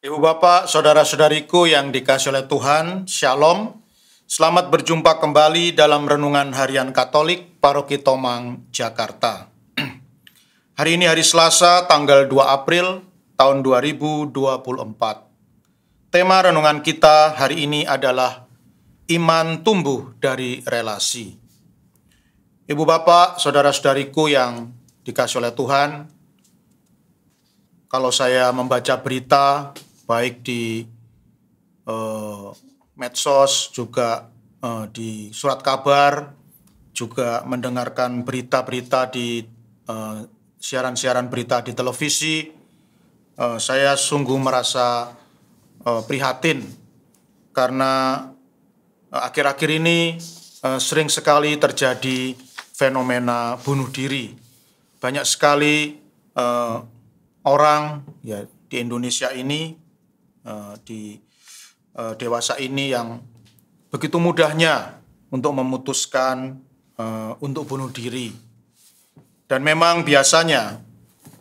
Ibu Bapak, saudara-saudariku yang dikasihi oleh Tuhan, Shalom. Selamat berjumpa kembali dalam Renungan Harian Katolik Paroki Tomang, Jakarta. Hari ini hari Selasa, tanggal 2 April tahun 2024. Tema renungan kita hari ini adalah Iman tumbuh dari relasi. Ibu Bapak, saudara-saudariku yang dikasihi oleh Tuhan, kalau saya membaca berita baik di medsos, juga di surat kabar, juga mendengarkan berita-berita di siaran-siaran berita di televisi, saya sungguh merasa prihatin karena akhir-akhir ini sering sekali terjadi fenomena bunuh diri. Banyak sekali orang ya di Indonesia ini, di dewasa ini yang begitu mudahnya untuk memutuskan untuk bunuh diri. Dan memang biasanya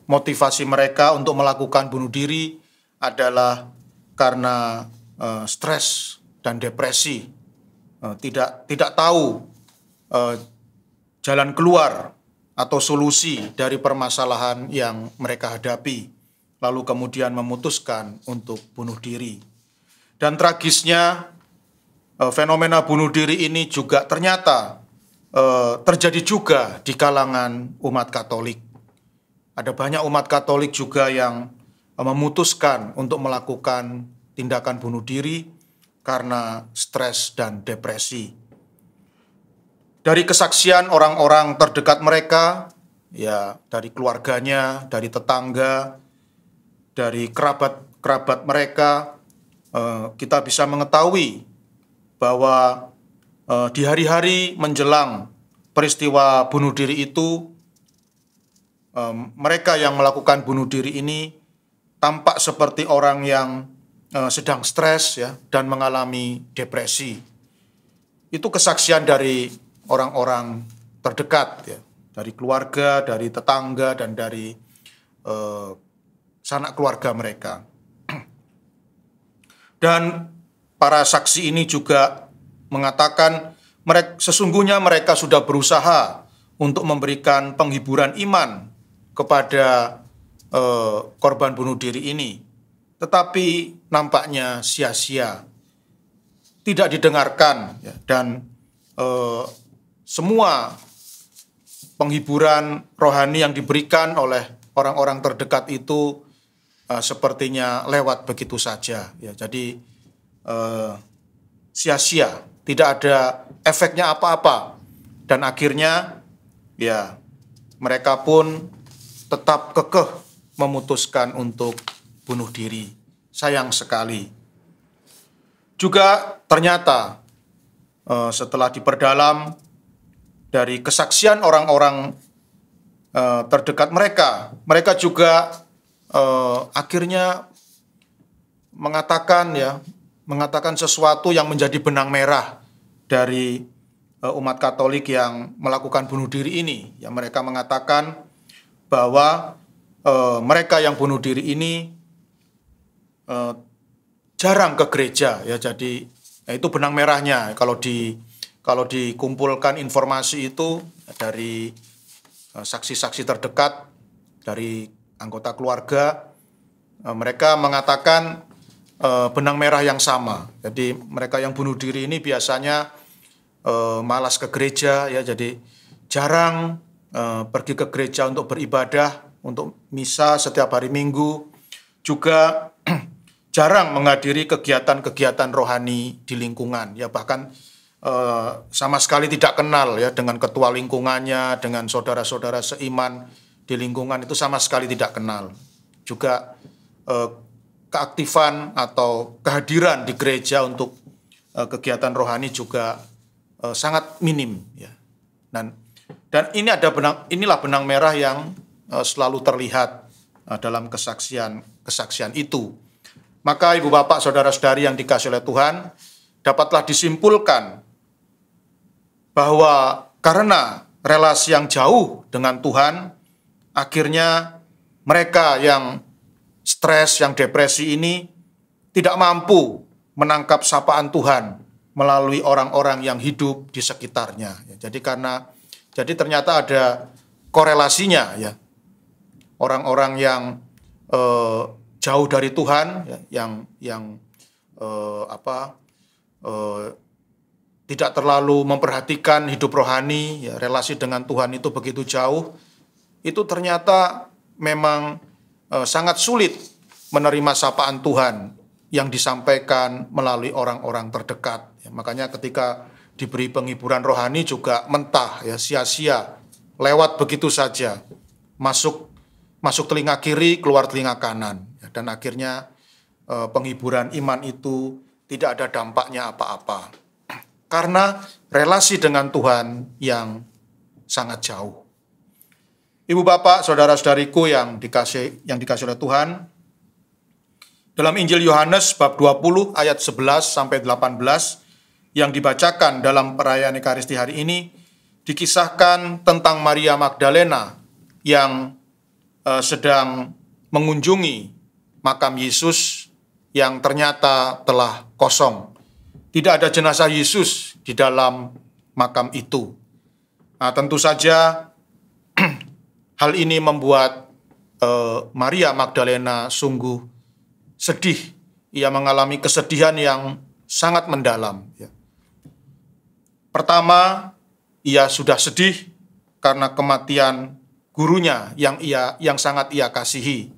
motivasi mereka untuk melakukan bunuh diri adalah karena stres dan depresi, tidak tahu jalan keluar atau solusi dari permasalahan yang mereka hadapi, lalu kemudian memutuskan untuk bunuh diri. Dan tragisnya, fenomena bunuh diri ini juga ternyata terjadi juga di kalangan umat Katolik. Ada banyak umat Katolik juga yang memutuskan untuk melakukan tindakan bunuh diri karena stres dan depresi. Dari kesaksian orang-orang terdekat mereka, ya dari keluarganya, dari tetangga, dari kerabat mereka, kita bisa mengetahui bahwa di hari-hari menjelang peristiwa bunuh diri itu, mereka yang melakukan bunuh diri ini tampak seperti orang yang sedang stres ya, dan mengalami depresi. Itu kesaksian dari orang-orang terdekat ya, dari keluarga, dari tetangga, dan dari sanak keluarga mereka. Dan para saksi ini juga mengatakan sesungguhnya mereka sudah berusaha untuk memberikan penghiburan iman kepada korban bunuh diri ini, tetapi nampaknya sia-sia, tidak didengarkan ya, dan semua penghiburan rohani yang diberikan oleh orang-orang terdekat itu sepertinya lewat begitu saja ya. Jadi sia-sia, tidak ada efeknya apa-apa, dan akhirnya ya mereka pun tetap kekeh memutuskan untuk bunuh diri. Sayang sekali. Juga ternyata setelah diperdalam dari kesaksian orang-orang terdekat mereka juga akhirnya mengatakan sesuatu yang menjadi benang merah dari umat Katolik yang melakukan bunuh diri ini. Ya, mereka mengatakan bahwa mereka yang bunuh diri ini jarang ke gereja ya. Jadi itu benang merahnya. Kalau dikumpulkan informasi itu dari saksi-saksi terdekat, dari anggota keluarga, mereka mengatakan benang merah yang sama. Jadi mereka yang bunuh diri ini biasanya malas ke gereja ya, jadi jarang pergi ke gereja untuk beribadah, untuk misa setiap hari Minggu, juga jarang menghadiri kegiatan-kegiatan rohani di lingkungan ya, bahkan sama sekali tidak kenal ya dengan ketua lingkungannya, dengan saudara-saudara seiman di lingkungan itu sama sekali tidak kenal. Juga keaktifan atau kehadiran di gereja untuk kegiatan rohani juga sangat minim ya. Dan inilah benang merah yang selalu terlihat dalam kesaksian itu. Maka Ibu Bapak, saudara-saudari yang dikasihi oleh Tuhan, dapatlah disimpulkan bahwa karena relasi yang jauh dengan Tuhan, akhirnya mereka yang stres, yang depresi ini tidak mampu menangkap sapaan Tuhan melalui orang-orang yang hidup di sekitarnya. Jadi ternyata ada korelasinya ya. Orang-orang yang jauh dari Tuhan, ya, yang tidak terlalu memperhatikan hidup rohani, ya, relasi dengan Tuhan itu begitu jauh, itu ternyata memang sangat sulit menerima sapaan Tuhan yang disampaikan melalui orang-orang terdekat. Ya, makanya ketika diberi penghiburan rohani juga mentah, ya, sia-sia, lewat begitu saja, masuk telinga kiri, keluar telinga kanan, ya, dan akhirnya penghiburan iman itu tidak ada dampaknya apa-apa karena relasi dengan Tuhan yang sangat jauh. Ibu bapak, saudara-saudariku yang dikasih oleh Tuhan, dalam Injil Yohanes bab 20 ayat 11 sampai 18 yang dibacakan dalam perayaan Ekaristi hari ini dikisahkan tentang Maria Magdalena yang sedang mengunjungi makam Yesus yang ternyata telah kosong. Tidak ada jenazah Yesus di dalam makam itu. Nah, tentu saja hal ini membuat Maria Magdalena sungguh sedih. Ia mengalami kesedihan yang sangat mendalam. Pertama, ia sudah sedih karena kematian gurunya yang sangat ia kasihi.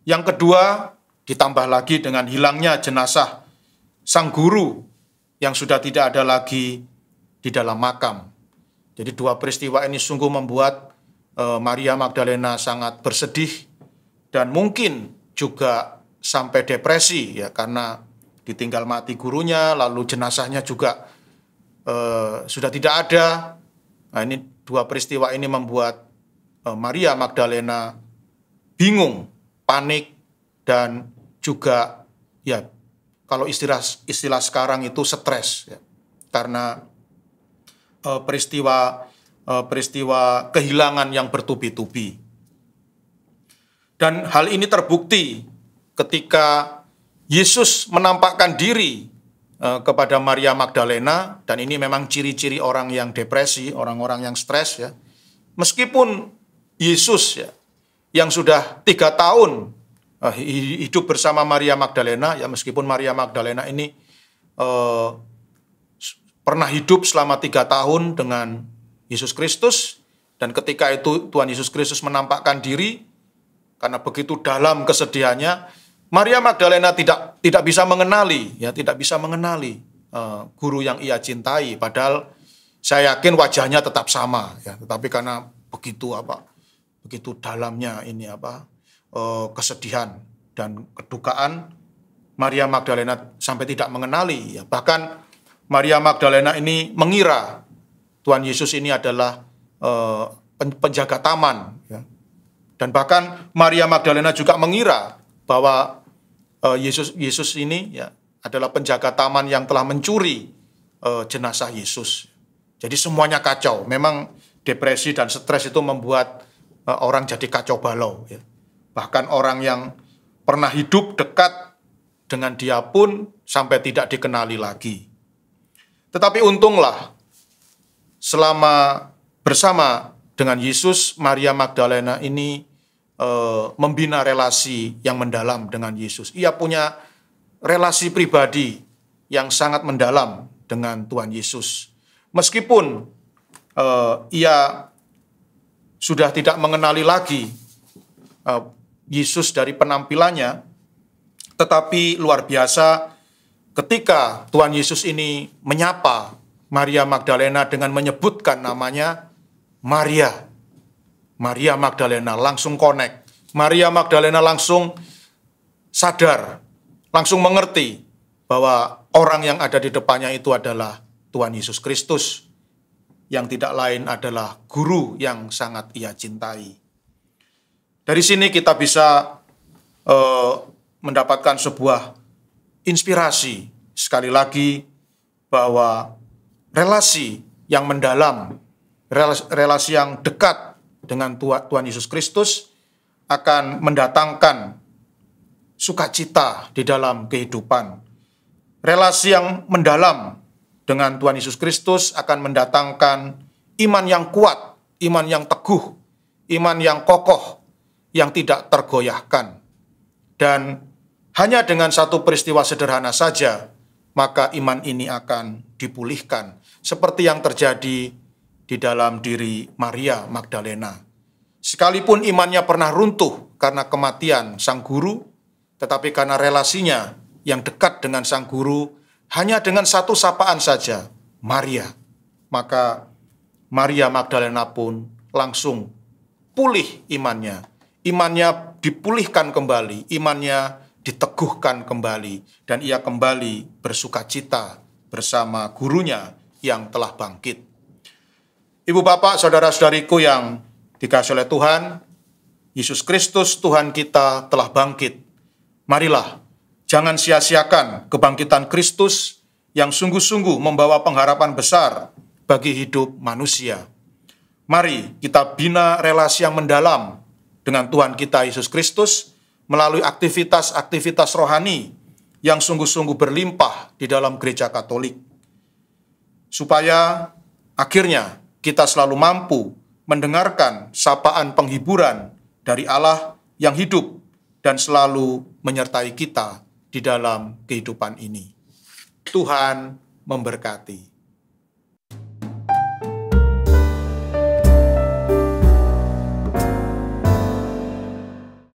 Yang kedua, ditambah lagi dengan hilangnya jenazah sang guru yang sudah tidak ada lagi di dalam makam. Jadi dua peristiwa ini sungguh membuat Maria Magdalena sangat bersedih dan mungkin juga sampai depresi, ya, karena ditinggal mati gurunya, lalu jenazahnya juga sudah tidak ada. Nah, ini dua peristiwa ini membuat Maria Magdalena bingung, panik, dan juga ya kalau istilah sekarang itu stres, ya, karena peristiwa kehilangan yang bertubi-tubi. Dan hal ini terbukti ketika Yesus menampakkan diri kepada Maria Magdalena, dan ini memang ciri-ciri orang yang depresi, orang-orang yang stres, ya. Meskipun Yesus, ya, yang sudah 3 tahun hidup bersama Maria Magdalena, ya, meskipun Maria Magdalena ini pernah hidup selama 3 tahun dengan Yesus Kristus, dan ketika itu Tuhan Yesus Kristus menampakkan diri, karena begitu dalam kesedihannya, Maria Magdalena tidak bisa mengenali, ya, tidak bisa mengenali guru yang ia cintai. Padahal saya yakin wajahnya tetap sama, ya, tetapi karena begitu dalamnya ini kesedihan dan kedukaan, Maria Magdalena sampai tidak mengenali, ya. Bahkan Maria Magdalena ini mengira Tuhan Yesus ini adalah penjaga taman, ya. Dan bahkan Maria Magdalena juga mengira bahwa Yesus ini, ya, adalah penjaga taman yang telah mencuri jenazah Yesus. Jadi semuanya kacau. Memang depresi dan stres itu membuat orang jadi kacau balau, ya. Bahkan orang yang pernah hidup dekat dengan dia pun sampai tidak dikenali lagi. Tetapi untunglah selama bersama dengan Yesus, Maria Magdalena ini membina relasi yang mendalam dengan Yesus. Ia punya relasi pribadi yang sangat mendalam dengan Tuhan Yesus. Meskipun ia sudah tidak mengenali lagi Yesus dari penampilannya, tetapi luar biasa ketika Tuhan Yesus ini menyapa Maria Magdalena dengan menyebutkan namanya Maria. Maria Magdalena langsung connect. Maria Magdalena langsung sadar, langsung mengerti bahwa orang yang ada di depannya itu adalah Tuhan Yesus Kristus, yang tidak lain adalah guru yang sangat ia cintai. Dari sini kita bisa mendapatkan sebuah inspirasi, sekali lagi, bahwa relasi yang mendalam, relasi yang dekat dengan Tuhan Yesus Kristus akan mendatangkan sukacita di dalam kehidupan. Relasi yang mendalam dengan Tuhan Yesus Kristus akan mendatangkan iman yang kuat, iman yang teguh, iman yang kokoh, yang tidak tergoyahkan. Dan hanya dengan satu peristiwa sederhana saja, maka iman ini akan dipulihkan. Seperti yang terjadi di dalam diri Maria Magdalena. Sekalipun imannya pernah runtuh karena kematian sang guru, tetapi karena relasinya yang dekat dengan sang guru, hanya dengan satu sapaan saja, Maria. Maka Maria Magdalena pun langsung pulih imannya. Imannya dipulihkan kembali, imannya diteguhkan kembali, dan ia kembali bersukacita bersama gurunya yang telah bangkit. Ibu bapak, saudara-saudariku yang dikasihi oleh Tuhan, Yesus Kristus Tuhan kita telah bangkit. Marilah, jangan sia-siakan kebangkitan Kristus yang sungguh-sungguh membawa pengharapan besar bagi hidup manusia. Mari kita bina relasi yang mendalam dengan Tuhan kita Yesus Kristus melalui aktivitas-aktivitas rohani yang sungguh-sungguh berlimpah di dalam gereja Katolik. Supaya akhirnya kita selalu mampu mendengarkan sapaan penghiburan dari Allah yang hidup dan selalu menyertai kita di dalam kehidupan ini. Tuhan memberkati.